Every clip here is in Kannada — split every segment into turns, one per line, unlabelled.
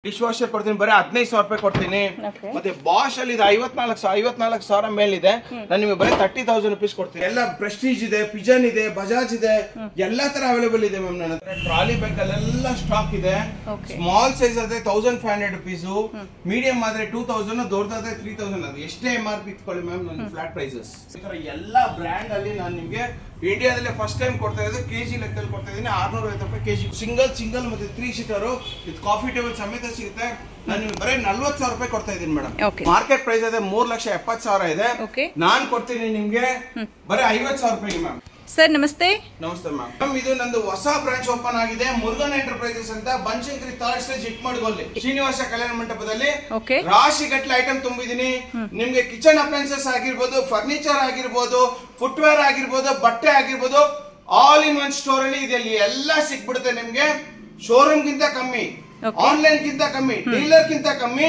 ಡಿಶ್ ವಾಷರ್ ಕೊಡ್ತೀನಿ ಬರೀ 15,000 ರೂಪಾಯಿ ಕೊಡ್ತೀನಿ. ಮತ್ತೆ ಬಾಷ್ ಅಲ್ಲಿ ಇದೆ 54,000 ಮೇಲಿದೆ. ನಾನು ನಿಮಗೆ ಬರೀ 30,000 ರುಪೀಸ್ ಕೊಡ್ತೀನಿ. ಎಲ್ಲ ಪ್ರೆಸ್ಟೀಜ್ ಇದೆ, ಪಿಜನ್ ಇದೆ, ಬಜಾಜ್ ಇದೆ, ಎಲ್ಲಾ ತರ ಅವೈಲೇಬಲ್ ಇದೆ ಮ್ಯಾಮ್. ನನ್ನ ಹತ್ರ ಟ್ರಾಲಿ ಬ್ಯಾಗ್ ಅಲ್ಲೆಲ್ಲ ಸ್ಟಾಕ್ ಇದೆ. ಸ್ಮಾಲ್ ಸೈಜ್ ಆದ್ರೆ 1,500 ರುಪೀಸ್, ಮೀಡಿಯಂ ಆದ್ರೆ 2,000, ದೊಡ್ಡದಾದ್ರೆ 3,000. ಅದು ಎಷ್ಟೇ MRP ಇಟ್ಕೊಳ್ಳಿ ಮ್ಯಾಮ್, ನನ್ನ ಫ್ಲಾಟ್ ಪ್ರೈಸಸ್. ಈ ತರ ಎಲ್ಲಾ ಬ್ರ್ಯಾಂಡ್ ಅಲ್ಲಿ ನಾನು ನಿಮಗೆ ಇಂಡಿಯಾದಲ್ಲಿ ಫಸ್ಟ್ ಟೈಮ್ ಕೊಡ್ತಾ ಇರೋದು ಕೆಜಿ ಲೆಕ್ಕದಲ್ಲಿ ಕೊಡ್ತಾ ಇದ್ದೀನಿ. 650 ರೂಪಾಯಿ ಕೆಜಿ. ಸಿಂಗಲ್ ಮತ್ತೆ 3 ಸೀಟರ್ ವಿತ್ ಕಾಫಿ ಟೇಬಲ್ ಸಮೇತ ಸಿಗುತ್ತೆ. ನಾನು ನಿಮ್ಗೆ ಬರೀ 40,000 ರೂಪಾಯಿ ಕೊಡ್ತಾ ಇದ್ದೀನಿ ಮೇಡಮ್. ಮಾರ್ಕೆಟ್ ಪ್ರೈಸ್ ಅದೇ 3,70,000 ಇದೆ. ನಾನ್ ಕೊಡ್ತೀನಿ ನಿಮ್ಗೆ ಬರೀ 50,000 ರೂಪಾಯಿ ಮ್ಯಾಮ್.
ಸರ್ ನಮಸ್ತೆ.
ನಮಸ್ತೆ ಮ್ಯಾಮ್. ಇದು ನಂದು ಹೊಸ ಬ್ರಾಂಚ್ ಓಪನ್ ಆಗಿದೆ, ಮುರುಗನ್ ಎಂಟರ್ಪ್ರೈಸಸ್ ಅಂತ, ಬನಶಂಕರಿ 3rd ಸ್ಟೇಜ್ ಚಿಕ್ಕಮಗಳೂರಲ್ಲಿ ಶ್ರೀನಿವಾಸ ಕಲ್ಯಾಣ ಮಂಟಪದಲ್ಲಿ. ರಾಶಿ ಗಟ್ಟಲೆ ಐಟಮ್ ತುಂಬಿದೀನಿ. ನಿಮ್ಗೆ ಕಿಚನ್ ಅಪ್ಲೈನ್ಸಸ್ ಆಗಿರ್ಬೋದು, ಫರ್ನಿಚರ್ ಆಗಿರ್ಬೋದು, ಫುಟ್ವೇರ್ ಆಗಿರ್ಬೋದು, ಬಟ್ಟೆ ಆಗಿರ್ಬೋದು, ಆಲ್ ಇನ್ ಒನ್ ಸ್ಟೋರ್ ಅಲ್ಲಿ ಇದೆಲ್ಲಿ ಎಲ್ಲ ಸಿಕ್ಬಿಡುತ್ತೆ ನಿಮ್ಗೆ. ಶೋರೂಮ್ ಗಿಂತ ಕಮ್ಮಿ, ಆನ್ಲೈನ್ ಗಿಂತ ಕಮ್ಮಿ, ಡೀಲರ್ ಗಿಂತ ಕಮ್ಮಿ,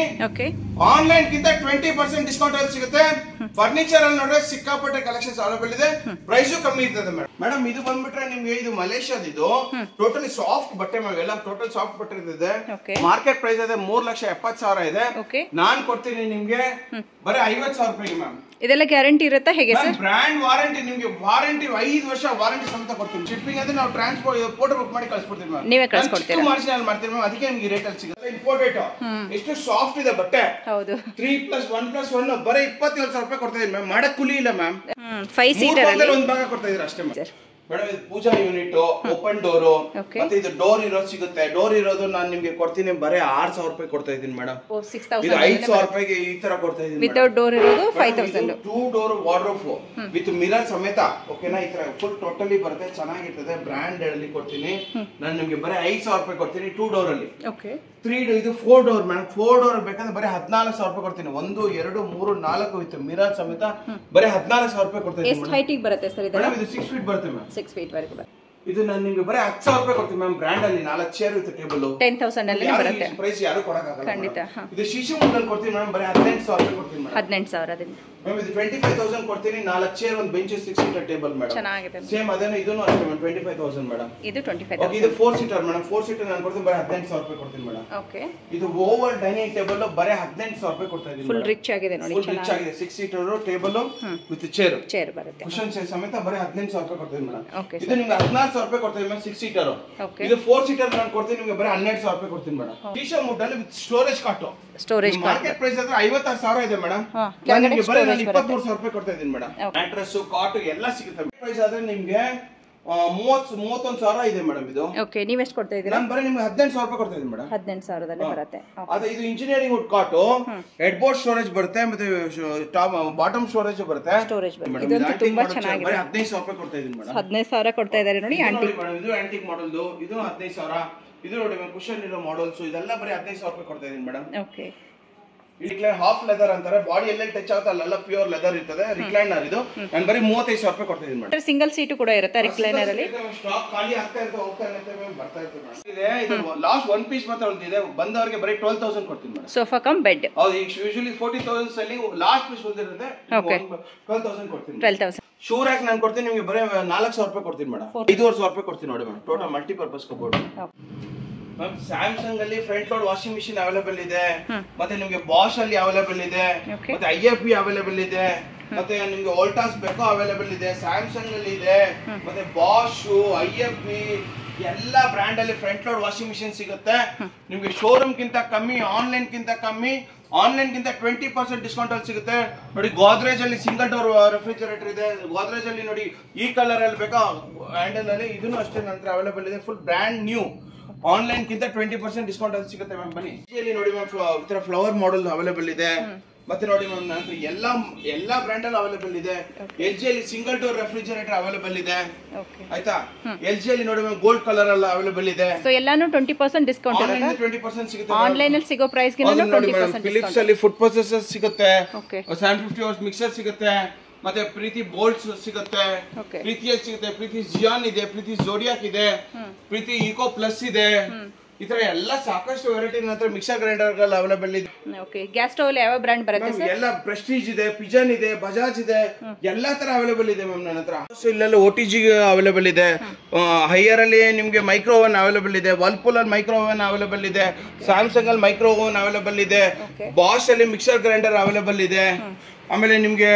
ಆನ್ಲೈನ್ ಗಿಂತ 20% ಡಿಸ್ಕೌಂಟ್ ಅಲ್ಲಿ ಸಿಗುತ್ತೆ. ಫರ್ನಿಚರ್ ಅಲ್ಲಿ ನೋಡ್ರೆ ಸಿಕ್ಕಾಪಟ್ಟೆ ಕಲೆಕ್ಷನ್ಸ್ ಅವೈಲೇಬಲ್ ಇದೆ, ಪ್ರೈಸು ಕಮ್ಮಿ ಇರ್ತದೆ ಮೇಡಮ್. ಇದು ಬಂದ್ಬಿಟ್ರೆ ನಿಮ್ಗೆ ಇದು ಮಲೇಷಿಯಾದ, ಇದು ಟೋಟಲಿ ಸಾಫ್ಟ್ ಬಟ್ಟೆ ಎಲ್ಲ ಟೋಟಲ್ ಸಾಫ್ಟ್ ಬಟ್ಟೆ ಇದೆ. ಮಾರ್ಕೆಟ್ ಪ್ರೈಸ್ ಅದೇ 3,70,000 ಇದೆ. ನಾನ್ ಕೊಡ್ತೀನಿ ನಿಮ್ಗೆ ಬರೀ 50,000 ರೂಪಾಯಿ ಮ್ಯಾಮ್.
ಇದೆಲ್ಲ ಗ್ಯಾರಂಟಿ ಇರುತ್ತಾ ಹೇಗೆ ಸರ್?
ಬ್ರ್ಯಾಂಡ್ ವಾರಂಟಿ, ನಿಮ್ಗೆ ವಾರಂಟಿ 5 ವರ್ಷ ವಾರಂಟಿ ಸಮೇತ ಕೊಡ್ತೀನಿ. ಶಿಪ್ಪಿಂಗ್ ಅಂದ್ರೆ ನಾವು ಟ್ರಾನ್ಸ್ಪೋರ್ಟ್ ಫೋಟೋ ಬುಕ್ ಮಾಡಿ ಕಳಿಸ್ಕೊಡ್ತೀವಿ ಮ್ಯಾಮ್.
ನೀವೇ ಕಳಿಸ್ಕೊಡ್ತೀರಾ?
ಮಾರ್ಜಿನಲ್ ಮಾಡ್ತೀವಿ ಮ್ಯಾಮ್, ಅದಕ್ಕೆ ನಿಮ್ಗೆ ರೇಟ್ ಅಲ್ಲಿ ಸಿಗುತ್ತೆ. ಇಂಪೋರ್ಟೆಡ್ ಎಷ್ಟು ಸಾಫ್ಟ್ ಇದೆ ಬಟ್ಟೆ. ಹೌದು. 3+1+1 ಬರೀ 27,000 ರೂಪಾಯಿ ಕೊಡ್ತಾ ಇದೀನಿ ಮ್ಯಾಮ್. ಮಾಡಕ್ ಕೂಲಿ ಇಲ್ಲ ಮ್ಯಾಮ್.
5 ಸೀಟರ್ ಅಲ್ಲಿ
ಒಂದು ಭಾಗ ಕೊಡ್ತಾ ಇದೀರ ಅಷ್ಟೇ ಮ್ಯಾಮ್. ಮೇಡಮ್ ಇದು ಪೂಜಾ ಯೂನಿಟ್, ಓಪನ್ ಡೋರು, ಮತ್ತೆ ಇದು ಡೋರ್ ಇರೋದು ಸಿಗುತ್ತೆ. ಡೋರ್ ಇರೋದು ನಾನು ನಿಮ್ಗೆ ಕೊಡ್ತೀನಿ ಬರೀ 6,000 ರೂಪಾಯಿ ಕೊಡ್ತಾ ಇದೀನಿ ಮೇಡಮ್. ಇದು 5,000 ರೂಪಾಯಿಗೆ ಈ ತರ ಕೊಡ್ತಾ ಇದೀನಿ.
ವಿತೌಟ್ ಡೋರ್ ಇರೋದು 5,000.
2 ಡೋರ್ ವಾರ್ಡ್ರೋಬ್ ವಿತ್ ಮಿರರ್ ಸಮೇತ, ಓಕೆನಾ? ಈ ತರ ಫುಲ್ ಟೋಟಲಿ ಬರುತ್ತೆ, ಚೆನ್ನಾಗಿರ್ತದೆ. ಬ್ರ್ಯಾಂಡ್ ಅಲ್ಲಿ ಕೊಡ್ತೀನಿ ನಾನು ನಿಮ್ಗೆ ಬರೀ 5,000 ರೂಪಾಯಿ ಕೊಡ್ತೀನಿ. 2 ಡೋರ್ ಅಲ್ಲಿ. 3 ಇದು 4 ಡೋರ್ ಮೇಡಮ್. 4 ಡೋರ್ ಬೇಕಂದ್ರೆ ಬರೀ 14,000 ರೂಪಾಯಿ ಕೊಡ್ತೀನಿ. 1 2 3 4 ವಿತ್ ಮಿರರ್ ಸಮೇತ ಬರೀ 14,000 ರೂಪಾಯಿ ಕೊಡ್ತೀನಿ.
ಎಷ್ಟು ಹೈಟ್ ಬರುತ್ತೆ ಸರ್ ಇದು?
ಮೇಡಮ್ ಇದು 6 ಫೀಟ್ ಬರುತ್ತೆ ಮ್ಯಾಮ್.
6 ಫೀಟ್ ವರೆಗೂ ಬರುತ್ತೆ.
ಇದು ನಾನು ನಿಮ್ಗೆ ಬರೀ 10,000 ರೂಪಾಯಿ ಕೊಡ್ತೀನಿ ಮ್ಯಾಮ್. ಬ್ರ್ಯಾಂಡ್ ಅಲ್ಲಿ 4 ಚೇರ್ ವಿತ್ ಟೇಬಲ್
10,000 ಅಲ್ಲಿ ಬರುತ್ತೆ.
ಪ್ರೈಸ್ ಯಾರು ಕೊಡಕ್ಕಾಗಲ್ಲ
ಖಂಡಿತ.
ಇದು ಶಿಶು ಮೂಡಲ್ ಕೊಡ್ತೀನಿ ಮೇಡಮ್, ಬರೀ 18,000 ರೂಪಾಯಿ ಕೊಡ್ತೀನಿ ಮೇಡಮ್.
18,000 ಅದೇ
ಮ್ಯಾಮ್. ಇದು 25,000 ಕೊಡ್ತೀನಿ. 4 ಚೇರ್, ಒಂದು ಬೆಂಚ್, 6 ಸೀಟರ್ ಟೇಬಲ್ ಮೇಡಮ್.
ಚೆನ್ನಾಗಿದೆ.
ಸೇಮ್ ಅದೇನೋ ಇದನ್ನು ಅಷ್ಟೇ ಮೇಡಮ್, 25,000 ಮೇಡಮ್.
ಇದು 25,000.
ಇದು 4 ಸೀಟರ್ ಮೇಡಮ್. 4 ಸೀಟರ್ ನಾನು ಕೊಡ್ತೀನಿ ಬರೀ 18,000 ರೂಪಾಯಿ ಕೊಡ್ತೀನಿ ಮೇಡಮ್.
ಓಕೆ.
ಇದು ಓವರ್ ಡೈನಿಂಗ್ ಟೇಬಲ್ ಬರೀ 18,000 ರೂಪಾಯಿ ಕೊಡ್ತಾ ಇದೀನಿ.
ಫುಲ್ ರಿಚ್ ಆಗಿದೆ ನೋಡಿ,
ಫುಲ್ ರಿಚ್ ಆಗಿದೆ. 6 ಸೀಟರ್ ಟೇಬಲ್ ವಿತ್ ಚೇರ್
ಬರುತ್ತೆ.
ಕುಶನ್ ಸಮೇತ ಬರೀ 18,000 ರೂಪಾಯಿ ಕೊಡ್ತೀನಿ ಮೇಡಮ್.
ಓಕೆ.
ಇದು ನಿಮ್ಗೆ 14,000 ರೂಪಾಯಿ ಕೊಡ್ತೀನಿ ಮೇಡಮ್. 6 ಸೀಟರ್. ಇದು 4 ಸೀಟರ್ ನಾನು ಕೊಡ್ತೀನಿ ನಿಮ್ಗೆ ಬರೀ 12,000 ರೂಪಾಯಿ ಕೊಡ್ತೀನಿ ಮೇಡಮ್. ಟೀಶಾ ಮುಡ್ಡಲ್ಲಿ with storage cot. Storage market price ಅಂದ್ರೆ 56,000 ಇದೆ ಮೇಡಮ್. ನಾನು ನಿಮಗೆ ಬರೀ 23,000 ರೂಪಾಯಿ ಕೊಡ್ತಾ ಇದೀನಿ ಮೇಡಮ್. ಮ್ಯಾಟ್ರೆಸ್, ಕಾಟ್ ಎಲ್ಲ ಸಿಗುತ್ತೆ. ಪ್ರೈಸ್ ಆದ್ರೆ ನಿಮ್ಗೆ 31,000 ಇದೆ ಮೇಡಮ್. ಇದು
ಓಕೆ. ನೀವು ಎಷ್ಟು ಕೊಡ್ತಾ ಇದ್ದೀರಾ?
ನಾನು ಬರೀ ನಿಮ್ಗೆ 18,000 ರೂಪಾಯಿ ಕೊಡ್ತಾ ಇದೀನಿ ಮೇಡಮ್.
18,000ದಲ್ಲಿ ಬರುತ್ತೆ.
ಅದೇ ಇದು ಇಂಜಿನಿಯರಿಂಗ್ ವುಡ್ ಕಾಟ್, ಹೆಡ್ ಬೋರ್ಡ್ ಸ್ಟೋರೇಜ್ ಬರುತ್ತೆ, ಮತ್ತೆ ಟಾಪ್ ಬಾಟಮ್ ಸ್ಟೋರೇಜ್ ಬರುತ್ತೆ.
ಇದಂತೂ ತುಂಬಾ ಚೆನ್ನಾಗಿದೆ.
ಬರೀ 15,000 ರೂಪಾಯಿ ಕೊಡ್ತಾ ಇದೀನಿ ಮೇಡಮ್.
15,000 ಕೊಡ್ತಾ ಇದ್ದಾರೆ ನೋಡಿ. ಆಂಟಿಕ್
ಮೇಡಮ್, ಇದು ಆಂಟಿಕ್ ಮಾಡೆಲ್, ಇದು 15,000. ಇದು ನೋಡಿ ಮೇಡಮ್, ಕುಶನ್ ಇರೋ ಮಾಡೆಲ್ಸ್, ಇದೆಲ್ಲ ಬರೀ 15,000 ರೂಪಾಯಿ ಕೊಡ್ತಾ ಇದೀನಿ madam.
Okay.
Recline half leather ಅಂತಾರೆ, ಬಾಡಿ ಎಲ್ಲೆಲ್ಲಿ ಟಚ್ ಆಗುತ್ತೆ ಅಲ್ಲೆಲ್ಲ ಪ್ಯೂರ್ ಲೆದರ್ ಇರ್ತದೆ. ರಿಕ್ಲೈನರ್ ಇದು ನಾನು ಬರೀ 35,000 ರೂಪಾಯಿ ಕೊಡ್ತಾ ಇದೀನಿ ಮೇಡಮ್.
ಸಿಂಗಲ್ ಸೀಟು ಕೂಡ ಇರುತ್ತೆ ರಿಕ್ಲೈನರ್ ಅಲ್ಲಿ.
ಸ್ಟಾಕ್ ಖಾಲಿ ಆಗ್ತಾ ಇರುತ್ತೆ, ಹೋಗ್ತಾ ಇರುತ್ತೆ ಮೇಡಮ್, ಬರ್ತಾ ಇರುತ್ತೆ ಮೇಡಮ್. ಇದು ಲಾಸ್ಟ್ 1 ಪೀಸ್ ಮಾತ್ರ ಉಳಿದಿದೆ. ಬಂದವರಿಗೆ ಬರೀ 12,000 ಕೊಡ್ತೀನಿ ಮೇಡಮ್.
Sofa cum bed.
ಹೌದು. ಈಗ ಯೂಶುವಲಿ 40,000 ಅಲ್ಲಿ ಲಾಸ್ಟ್ ಪೀಸ್ ಉಳಿದಿರುತ್ತೆ. 12,000 ಕೊಡ್ತೀನಿ.
12,000.
ಶೂ ರ್ಯಾಕ್ ನಾನು ಕೊಡ್ತೀನಿ ನಿಮಗೆ ಬರೀ 4,000 ರೂಪಾಯಿ ಕೊಡ್ತೀನಿ ಮೇಡಮ್. 5,500 ರೂಪಾಯಿ ಕೊಡ್ತೀನಿ ನೋಡಿ madam. Total multipurpose cupboard ma'am. Samsung ಅಲ್ಲಿ front load washing machine available ಇದೆ, ಮತ್ತೆ ನಿಮ್ಗೆ ಬಾಷ್ ಅಲ್ಲಿ ಅವೈಲೇಬಲ್ ಇದೆ, ಮತ್ತೆ IFB ಅವೈಲೇಬಲ್ ಇದೆ, ಮತ್ತೆ ನಿಮ್ಗೆ ವೋಲ್ಟಾಸ್ ಬೇಕೋ ಅವೈಲೇಬಲ್ ಇದೆ, ಸ್ಯಾಮ್ಸಂಗ್ ಅಲ್ಲಿ ಇದೆ, ಮತ್ತೆ ಬಾಷ್, IFB ಎಲ್ಲ ಬ್ರ್ಯಾಂಡ್ ಅಲ್ಲಿ ಫ್ರಂಟ್ ಲೋಡ್ ವಾಷಿಂಗ್ ಮಿಷಿನ್ ಸಿಗುತ್ತೆ ನಿಮ್ಗೆ. ಶೋರೂಮ್ ಗಿಂತ ಕಮ್ಮಿ, ಆನ್ಲೈನ್ ಗಿಂತ ಕಮ್ಮಿ, ಆನ್ಲೈನ್ ಗಿಂತ 20% ಡಿಸ್ಕೌಂಟ್ ಅಲ್ಲಿ ಸಿಗುತ್ತೆ ನೋಡಿ. ಗೋದ್ರೇಜ್ ಅಲ್ಲಿ ಸಿಂಗಲ್ ಡೋರ್ ರೆಫ್ರಿಜರೇಟರ್ ಇದೆ. ಗೋದ್ರೇಜ್ ಅಲ್ಲಿ ನೋಡಿ ಈ ಕಲರ್ ಅಲ್ಲಿ ಬೇಕಾ ಹ್ಯಾಂಡಲ್ ಅಲ್ಲಿ, ಇದನ್ನು ಅಷ್ಟೇ ನಂತರ ಅವೈಲೇಬಲ್ ಇದೆ. Full brand new. ಆನ್ಲೈನ್ ಗಿಂತ 20% ಡಿಸ್ಕೌಂಟ್ ಅಲ್ಲಿ ಸಿಗುತ್ತೆ ಮ್ಯಾಮ್. ಬನ್ನಿ. ಇಲ್ಲಿ ನೋಡಿ ಮ್ಯಾಮ್, ಈ ತರ ಫ್ಲವರ್ ಮಾಡೆಲ್ ಅವೈಲೇಬಲ್ ಇದೆ. ಮತ್ತೆ ನೋಡಿ ಮ್ಯಾಮ್, ನಂತರ ಎಲ್ಲಾ ಬ್ರ್ಯಾಂಡ್ ಅಲ್ಲಿ ಅವೈಲೇಬಲ್ ಇದೆ. LG ಅಲ್ಲಿ ಸಿಂಗಲ್ ಡೋರ್ ರೆಫ್ರಿಜರೇಟರ್ ಅವೈಲೇಬಲ್ ಇದೆ. ಆಯ್ತಾ? LG ಅಲ್ಲಿ ನೋಡಿ ಮ್ಯಾಮ್, ಗೋಲ್ಡ್ ಕಲರ್ ಅಲ್ಲಿ ಅವೈಲೇಬಲ್ ಇದೆ.
ಸೊ ಎಲ್ಲಾನು 20% ಡಿಸ್ಕೌಂಟ್ ಇರುತ್ತೆ.
ಆನ್ಲೈನ್ 20% ಸಿಗುತ್ತೆ.
ಆನ್ಲೈನ್ ಅಲ್ಲಿ ಸಿಗೋ ಪ್ರೈಸ್ ಗಿಂತ 20%
ಫಿಲಿಪ್ಸ್ ಅಲ್ಲಿ ಫುಡ್ ಪ್ರೊಸೆಸರ್ ಸಿಗುತ್ತೆ. 750 ವಾಟ್ಸ್ ಮಿಕ್ಸರ್ ಸಿಗುತ್ತೆ. ಮತ್ತೆ ಪ್ರೀತಿ ಬೋಲ್ಟ್ಸ್ ಸಿಗುತ್ತೆ. ಪ್ರೀತಿಯಲ್ಲಿ ಸಿಗುತ್ತೆ. ಪ್ರೀತಿ ಜಿಯಾನ್ ಇದೆ, ಪ್ರೀತಿ ಜೋಡಿಯಾಕ್ ಇದೆ, ಪ್ರೀತಿ ಈಕೋ ಪ್ಲಸ್ ಇದೆ. ಈ ತರ ಎಲ್ಲ ಸಾಕಷ್ಟು ವೆರೈಟಿ ನಂತರ ಮಿಕ್ಸರ್ ಗ್ರೈಂಡರ್ ಗಳು ಅವೈಲೇಬಲ್ ಇದೆ.
ಓಕೆ, ಗ್ಯಾಸ್ ಸ್ಟವ್ ಯಾವ ಬ್ರ್ಯಾಂಡ್ ಬರುತ್ತೆ ಸರ್?
ಎಲ್ಲ ಪ್ರೆಸ್ಟೀಜ್ ಇದೆ, ಪಿಜನ್ ಇದೆ, ಬಜಾಜ್ ಇದೆ, ಎಲ್ಲಾ ತರ ಅವೈಲೇಬಲ್ ಇದೆ ಮ್ಯಾಮ್ ನನ್ನ ಹತ್ರ. ಇಲ್ಲೆಲ್ಲ OTG ಅವೈಲೇಬಲ್ ಇದೆ. ಹೈಯರ್ ಅಲ್ಲಿ ನಿಮ್ಗೆ ಮೈಕ್ರೋ ಓವನ್ ಅವೈಲೇಬಲ್ ಇದೆ, ವರ್ಲ್ಪೂಲ್ ಅಲ್ಲಿ ಮೈಕ್ರೋ ಓವನ್ ಅವೈಲೇಬಲ್ ಇದೆ, ಸ್ಯಾಮ್ಸಂಗ್ ಅಲ್ಲಿ ಮೈಕ್ರೋ ಓವನ್ ಅವೈಲೇಬಲ್ ಇದೆ, ಬಾಷ್ ಅಲ್ಲಿ ಮಿಕ್ಸರ್ ಗ್ರೈಂಡರ್ ಅವೈಲೇಬಲ್ ಇದೆ. ಆಮೇಲೆ ನಿಮ್ಗೆ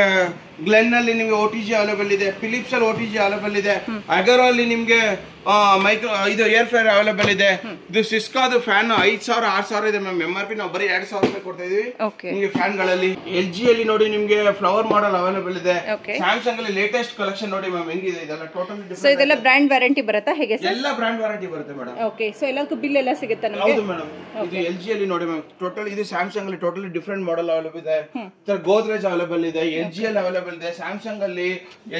ಗ್ಲೆನ್ ಅಲ್ಲಿ ನಿಮ್ಗೆ OTG ಅವೈಲೇಬಲ್ ಇದೆ, ಫಿಲಿಪ್ಸ್ ಅಲ್ಲಿ OTG ಅವೈಲೇಬಲ್ ಇದೆ, ಅಗರೋ ಅಲ್ಲಿ ನಿಮ್ಗೆ ಮೈಕ್ರೋ ಇದು ಏರ್ ಫ್ರೈರ್ ಅವೈಲೇಬಲ್ ಇದೆ. ಇದು ಸಿಸ್ಕಾದು ಫ್ಯಾನ್ 5,000 6,000 ಇದೆ ಮ್ಯಾಮ್. MRP ನಾವು ಬರೀ 2,000 ರೂಪಾಯಿ ಕೊಡ್ತಾ ಇದೀವಿ ನಿಮ್ಗೆ ಫ್ಯಾನ್ ಗಳಲ್ಲಿ. LG ಅಲ್ಲಿ ನೋಡಿ ನಿಮ್ಗೆ ಫ್ಲವರ್ ಮಾಡೆಲ್ ಅವೈಲೇಬಲ್ ಇದೆ. ಸ್ಯಾಮ್ಸಂಗ್ ಅಲ್ಲಿ ಲೇಟೆಸ್ಟ್ ಕಲೆಕ್ಷನ್ ನೋಡಿ ಮ್ಯಾಮ್ ಹೆಂಗಿದೆ, ಇದೆಲ್ಲ ಟೋಟಲಿ ಡಿಫರೆಂಟ್.
ಸೊ ಇದೆಲ್ಲ ಬ್ರಾಂಡ್ ವಾರಂಟಿ ಬರುತ್ತಾ ಹೇಗೆ ಸರ್?
ಎಲ್ಲ ಬ್ರಾಂಡ್ ವಾರಂಟಿ ಬರುತ್ತೆ ಮೇಡಮ್.
ಓಕೆ, ಸೊ ಎಲ್ಲದಕ್ಕೂ ಬಿಲ್ ಎಲ್ಲ ಸಿಗುತ್ತೆ ನಮಗೆ?
ಹೌದು ಮೇಡಮ್. ಇದು LG ಅಲ್ಲಿ ನೋಡಿ ಮ್ಯಾಮ್, ಟೋಟಲ್ ಇದು ಸ್ಯಾಮ್ಸಂಗ್ ಅಲ್ಲಿ ಟೋಟಲಿ ಡಿಫರೆಂಟ್ ಮಾಡೆಲ್ ಅವೈಲೇಬಲ್ ಇದೆ. ಗೋದ್ರೇಜ್ ಅವೈಲೇಬಲ್ ಇದೆ, LG ಅಲ್ಲಿ ಅವೈಲೇಬಲ್ ಇದೆ, ಸ್ಯಾಮ್ಸಂಗ್ ಅಲ್ಲಿ,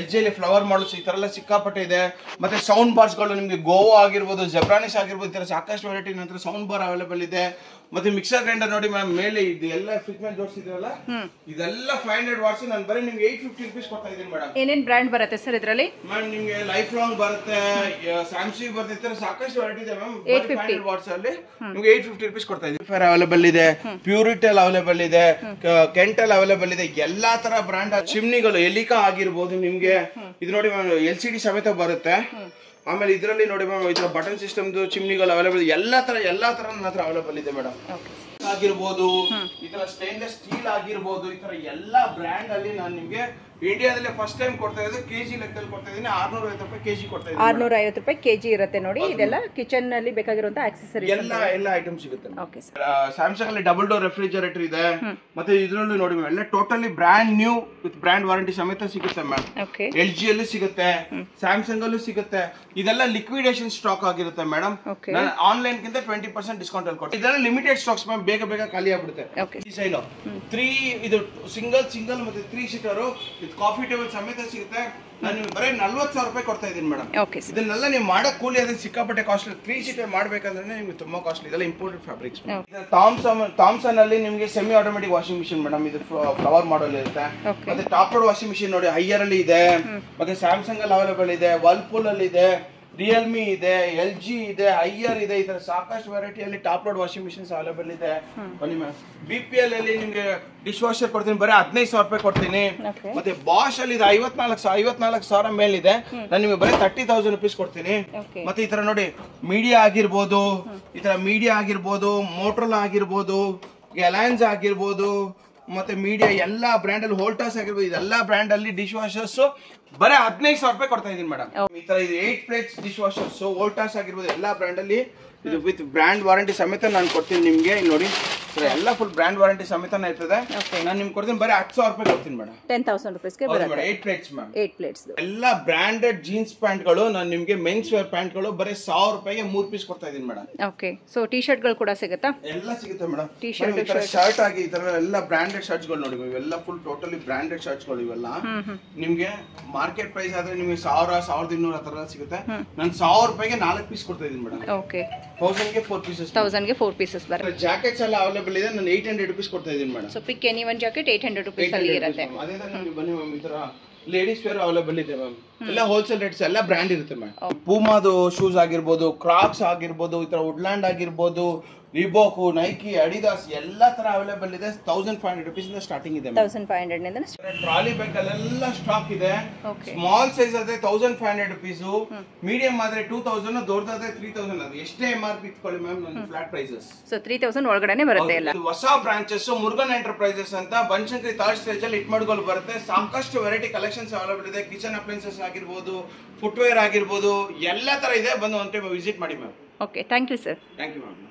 LG ಅಲ್ಲಿ ಫ್ಲವರ್ ಮಾಡಲ್ಸ್ ಈ ತರ ಎಲ್ಲ ಸಿಕ್ಕಾಪಟ್ಟೆ ಇದೆ. ಮತ್ತೆ ಸೌಂಡ್ ಬಾರ್ಸ್ ಗಳು ನಿಮ್ಗೆ ಗೋವಾ ಆಗಿರ್ಬೋದು, ಜೆಬ್ರಾನಿಸ್ ಆಗಿರ್ಬೋದು, ಈ ತರ ಸಾಕಷ್ಟು ವೆರೈಟಿ ನಂತರ ಸೌಂಡ್ ಬಾರ್ ಅವೈಲೇಬಲ್ ಇದೆ. ಮತ್ತೆ ಮಿಕ್ಸರ್ ಗ್ರೈಂಡರ್ ನೋಡಿ ಮ್ಯಾಮ್, ಮೇಲೆ ಇದು ಎಲ್ಲ ಫ್ರಿಜ್ ಮೇಲೆ ಜೋಡಿಸಿದ್ರಲ್ಲ, ಇದೆಲ್ಲ 500 ವಾಟ್ಸ್. ನಾನು ಬರೀ ನಿಮ್ಗೆ 850 ರೂಪೀಸ್ ಕೊಡ್ತಾ ಇದೀನಿ ಮೇಡಮ್.
ಏನೇನ್ ಬ್ರಾಂಡ್ ಬರುತ್ತೆ ಸರ್ ಇದರಲ್ಲಿ?
ಮ್ಯಾಮ್ ನಿಮ್ಗೆ ಲೈಫ್ ಲಾಂಗ್ ಬರುತ್ತೆ, ಸ್ಯಾಮ್ಸಂಗ್ ಬರುತ್ತೆ, ಈ ತರ ಸಾಕಷ್ಟು ವೆರೈಟಿ ಇದೆ ಮ್ಯಾಮ್. 500 ವಾಟ್ಸ್ ಅಲ್ಲಿ ನಿಮ್ಗೆ 850 ರೂಪೀಸ್ ಕೊಡ್ತಾ ಇದೀನಿ. ಫೈರ್ ಅವೈಲೇಬಲ್ ಇದೆ, ಪ್ಯೂರಿಟೆಲ್ ಅವೈಲೇಬಲ್ ಇದೆ, ಕೆಂಟಲ್ ಅವೈಲೇಬಲ್ ಇದೆ, ಎಲ್ಲಾ ತರ ಬ್ರಾಂಡ್ ಚಿಮ್ನಿಗಳು, ಎಲಿಕಾ ಆಗಿರ್ಬೋದು ನಿಮ್ಗೆ. ಇದು ನೋಡಿ ಮ್ಯಾಮ್ LCD ಸಮೇತ ಬರುತ್ತೆ. ಆಮೇಲೆ ಇದರಲ್ಲಿ ನೋಡಿ ಮ್ಯಾಮ್, ಈ ತರ ಬಟನ್ ಸಿಸ್ಟಮ್ ಚಿಮ್ನಿಗಳು ಅವೈಲೇಬಲ್, ಎಲ್ಲಾ ತರ ನನ್ನ ಹತ್ರ ಅವೈಲೇಬಲ್ ಇದೆ ಮೇಡಮ್. ಆಗಿರ್ಬೋದು, ಈ ತರ ಸ್ಟೇನ್ಲೆಸ್ ಸ್ಟೀಲ್ ಆಗಿರ್ಬೋದು, ಈ ತರ ಎಲ್ಲಾ ಬ್ರ್ಯಾಂಡ್ ಅಲ್ಲಿ ನಾನು ನಿಮ್ಗೆ ಇಂಡಿಯಾದಲ್ಲಿ ಫಸ್ಟ್ ಟೈಮ್ ಕೊಡ್ತಾ ಇರೋದು ಕೆಜಿ ಲೆಕ್ಕದಲ್ಲಿ ಕೊಡ್ತಾ ಇದೀನಿ. 650 ರೂಪಾಯಿ ಕೆಜಿ ಕೊಡ್ತಾ ಇದೀನಿ.
650 ರೂಪಾಯಿ ಕೆಜಿ ಇರುತ್ತೆ ನೋಡಿ. ಇದೆಲ್ಲ ಕಿಚನ್ ಅಲ್ಲಿ ಬೇಕಾಗಿರುವಂತ ಆಕ್ಸೆಸರೀಸ್
ಎಲ್ಲ ಐಟಮ್ ಸಿಗುತ್ತೆ.
Okay sir.
ಸ್ಯಾಮ್ಸಂಗ್ ಅಲ್ಲಿ ಡಬಲ್ ಡೋರ್ ರೆಫ್ರಿಜರೇಟರ್ ಇದೆ. ಮತ್ತೆ ಇದರಲ್ಲೂ ನೋಡಿ ಮ್ಯಾಮ್, ಎಲ್ಲ totally brand new with brand warranty ಸಮೇತ ಸಿಗುತ್ತೆ ಮ್ಯಾಮ್. LG ಅಲ್ಲಿ ಸಿಗುತ್ತೆ, ಸ್ಯಾಮ್ಸಂಗ್ ಅಲ್ಲೂ ಸಿಗುತ್ತೆ. ಇದೆಲ್ಲ ಲಿಕ್ವಿಡೇಷನ್ ಸ್ಟಾಕ್ ಆಗಿರುತ್ತೆ ಮೇಡಮ್. ನಾನು ಆನ್ಲೈನ್ ಗಿಂತ 20% ಡಿಸ್ಕೌಂಟ್ ಅಲ್ಲಿ ಕೊಡ್ತೀನಿ. ಇದೆಲ್ಲ ಲಿಮಿಟೆಡ್ ಸ್ಟಾಕ್ಸ್ ಮ್ಯಾಮ್, ಬೇಗ ಖಾಲಿ ಆಗ್ಬಿಡುತ್ತೆ. ಡಿಸೈನ್ 3 ಇದು ಸಿಂಗಲ್ ಮತ್ತೆ 3 ಸೀಟರ್ ಕಾಫಿ ಟೇಬಲ್ ಸಮೇತ ಸಿಗುತ್ತೆ. ನಾನು ಬರೀ 40,000 ರೂಪಾಯಿ ಕೊಡ್ತಾ ಇದೀನಿ ಮೇಡಮ್. ಇದನ್ನೆಲ್ಲ ನೀವು ಮಾಡಕ್ ಕೂಲಿ ಅದನ್ನ ಸಿಕ್ಕಾಪಟ್ಟೆ ಕಾಸ್ಟ್ಲಿ. 3 ಸೀಟರ್ ಮಾಡ್ಬೇಕಂದ್ರೆ ನಿಮ್ಗೆ ತುಂಬಾ ಕಾಸ್ಟ್ಲಿ. ಇದೆಲ್ಲ ಇಂಪೋರ್ಟೆಡ್ ಫ್ಯಾಬ್ರಿಕ್ಸ್. ಥಾಮ್ಸನ್ ಅಲ್ಲಿ ನಿಮ್ಗೆ semi automatic washing machine madam. ಇದು ಫ್ಲವರ್ ಮಾಡಲ್ ಇರುತ್ತೆ. ಮತ್ತೆ ಟಾಪ್ ಲೋಡ್ ವಾಷಿಂಗ್ ಮಿಷಿನ್ ನೋಡಿ ಹೈಯರ್ ಅಲ್ಲಿ ಇದೆ. ಮತ್ತೆ ಸ್ಯಾಮ್ಸಂಗ್ ಅಲ್ಲಿ ಅವೈಲೇಬಲ್ ಇದೆ, ವರ್ಲ್ಪೂಲ್ ಅಲ್ಲಿ ಇದೆ, ರಿಯಲ್ಮಿ ಇದೆ, LG ಇದೆ, ಹೈಯರ್ ಇದೆ. ಈ ತರ ಸಾಕಷ್ಟು ವೆರೈಟಿಯಲ್ಲಿ top load washing machines available ಇದೆ. ಬನ್ನಿ ಮ್ಯಾಮ್, BPL ಅಲ್ಲಿ ನಿಮ್ಗೆ ಡಿಶ್ ವಾಷರ್ ಕೊಡ್ತೀನಿ, ಬರೀ 15,000 ರೂಪಾಯಿ ಕೊಡ್ತೀನಿ. ಮತ್ತೆ ಬಾಷ್ ಅಲ್ಲಿ ಇದೆ 54,000 ಮೇಲಿದೆ, ನಾನು ನಿಮಗೆ ಬರೀ 30,000 ರೂಪೀಸ್ ಕೊಡ್ತೀನಿ. ಮತ್ತೆ ಈ ತರ ನೋಡಿ ಮೀಡಿಯಾ ಆಗಿರ್ಬೋದು, ಮೋಟ್ರೋಲಾ ಆಗಿರ್ಬೋದು, ಅಲಯನ್ಸ್ ಆಗಿರ್ಬೋದು, ಮತ್ತೆ ಮೀಡಿಯಾ ಎಲ್ಲಾ ಬ್ರ್ಯಾಂಡ್ ಅಲ್ಲಿ, ವೋಲ್ಟಾಸ್ ಆಗಿರ್ಬೋದು, ಇದೆಲ್ಲಾ ಬ್ರ್ಯಾಂಡ್ ಅಲ್ಲಿ ಡಿಶ್ ವಾಷರ್ಸ್ ಬರೀ 15,000 ರೂಪಾಯಿ ಕೊಡ್ತಾ ಇದೀನಿ ಮೇಡಮ್. ಈ ತರ ಇದು 8 ಪ್ಲೇಟ್ಸ್ ಡಿಶ್ ವಾಷರ್ಸ್, ವೋಲ್ಟಾಸ್ ಆಗಿರ್ಬೋದು, ಎಲ್ಲಾ ಬ್ರ್ಯಾಂಡ್ ಅಲ್ಲಿ ಇದು ವಿತ್ ಬ್ರ್ಯಾಂಡ್ ವಾರಂಟಿ ಸಮೇತ ನಾನು ಕೊಡ್ತೀನಿ ನಿಮ್ಗೆ. ನೋಡಿ ಎಲ್ಲ ಫುಲ್ ಬ್ರ್ಯಾಂಡ್ ವಾರಂಟಿ ಸಮೇತನೇ ಇರ್ತದೆ. ನಾನು ನಿಮ್ಗೆ ಕೊಡ್ತೀನಿ ಬರೀ 10,000 ರೂಪಾಯಿ ಕೊಡ್ತೀನಿ ಮೇಡಮ್.
10,000 ರೂಪಾಯಿಗೆ ಬರುತ್ತೆ.
8 ಪ್ಲೇಟ್ಸ್ ಮ್ಯಾಮ್.
8 ಪ್ಲೇಟ್ಸ್. ಎಲ್ಲ
ಬ್ರಾಂಡೆಡ್ ಜೀನ್ಸ್ ಪ್ಯಾಂಟ್ ಗಳು, ನಾನು ನಿಮ್ಗೆ ಮೆನ್ಸ್ ವೇರ್ ಪ್ಯಾಂಟ್ ಗಳು ಬರೀ 1,000 ರೂಪಾಯಿಗೆ 3 ಪೀಸ್ ಕೊಡ್ತಾ ಇದೀನಿ madam.
Okay, so T shirt ಗಳು ಕೂಡ ಸಿಗುತ್ತಾ? ಎಲ್ಲ
ಸಿಗುತ್ತೆ ಮೇಡಮ್. ಟಿ ಶರ್ಟ್ ಆಗಿ ಈ ತರ ಎಲ್ಲ ಬ್ರಾಂಡೆಡ್ ಶರ್ಟ್ಸ್ ಗಳು ನೋಡಿ, ಇವೆಲ್ಲ ಫುಲ್ ಟೋಟಲಿ ಬ್ರಾಂಡೆಡ್ ಶರ್ಟ್ಸ್ ಗಳು. ಇವೆಲ್ಲ ನಿಮ್ಗೆ ಮಾರ್ಕೆಟ್ ಪ್ರೈಸ್ ಆದ್ರೆ ನಿಮ್ಗೆ 1,000 1,200 ಆ ತರ ಸಿಗುತ್ತೆ. ನಾನು 1,000 ರೂಪಾಯಿಗೆ 4 ಪೀಸ್ ಕೊಡ್ತಾ ಇದೀನಿ ಮೇಡಮ್.
ಓಕೆ,
1000 ಗೆ 4 ಪೀಸಸ್.
1000 ಗೆ 4 ಪೀಸಸ್ ಬರುತ್ತೆ.
ಜಾಕೆಟ್ಸ್ ಎಲ್ಲ ಅವೈಲೇಬಲ್ ಇದೆ, ನಾನು 800 ರೂಪೀಸ್ ಕೊಡ್ತಾ ಇದೀನಿ ಮೇಡಮ್.
ಸೊ ಪಿಕ್ ಎನಿ ಒನ್ ಜಾಕೆಟ್ 800 ರೂಪೀಸ್ ಅಲ್ಲಿ ಇರುತ್ತೆ.
ಅದೇ ತರ ನೀವು ಬನ್ನಿ ಮ್ಯಾಮ್, ಈ ತರ ಲೇಡೀಸ್ ವೇರ್ ಅವೈಲೇಬಲ್ ಇದೆ ಮ್ಯಾಮ್. ಎಲ್ಲ ಹೋಲ್ಸೇಲ್ ರೇಟ್ಸ್, ಎಲ್ಲ ಬ್ರ್ಯಾಂಡ್ ಇರುತ್ತೆ ಮ್ಯಾಮ್. ಪೂಮಾದು ಶೂಸ್ ಆಗಿರ್ಬೋದು, ಕ್ರಾಕ್ಸ್ ಆಗಿರ್ಬೋದು, ಈ ತರ ವುಡ್ಲ್ಯಾಂಡ್ ಆಗಿರ್ಬೋದು, ರಿಬೋಕು, ನೈಕಿ, ಅಡಿದಾಸ್ ಎಲ್ಲಾ ತರ ಅವೈಲೇಬಲ್ ಇದೆ. 1,500 ರೂಪೀಸ್ ಇಂದ ಸ್ಟಾರ್ಟಿಂಗ್ ಇದೆ.
1,500 ನಿಂದ
ಟ್ರಾಲಿ ಬ್ಯಾಗ್ ಅಲ್ಲೆಲ್ಲ ಸ್ಟಾಕ್ ಇದೆ. ಸ್ಮಾಲ್ ಸೈಜ್ ಆದ್ರೆ 1,500 ರೂಪೀಸ್, ಮೀಡಿಯಂ ಆದ್ರೆ 2,000, ದೊಡ್ಡದಾದ್ರೆ 3,000. ಅದು ಎಷ್ಟೇ MRP ಇಟ್ಕೊಳ್ಳಿ ಮ್ಯಾಮ್, ನನ್ನ ಫ್ಲಾಟ್ ಪ್ರೈಸಸ್.
ಸೊ 3,000 ಒಳಗಡೆನೆ ಬರುತ್ತೆ ಎಲ್ಲ.
ಹೊಸ ಬ್ರಾಂಚಸ್ ಮುರುಗನ್ ಎಂಟರ್ಪ್ರೈಸಸ್ ಅಂತ ಬನಶಂಕರಿ 3rd ಸ್ಟೇಜ್ ಅಲ್ಲಿ ಇಟ್ಮಾಡ್ಗಳು ಬರುತ್ತೆ. ಸಾಕಷ್ಟು ವೆರೈಟಿ ಕಲೆಕ್ಷನ್ಸ್ ಅವೈಲೇಬಲ್ ಇದೆ. ಕಿಚನ್ ಅಪ್ಲೈನ್ಸಸ್ ಆಗಿರ್ಬೋದು, ಫುಟ್ವೇರ್ ಆಗಿರ್ಬೋದು, ಎಲ್ಲ ತರ ಇದೆ. ಬಂದು ಒಂದು ಟೈಮ್ ವಿಸಿಟ್ ಮಾಡಿ ma'am.
Okay, thank you sir.
Thank you ma'am.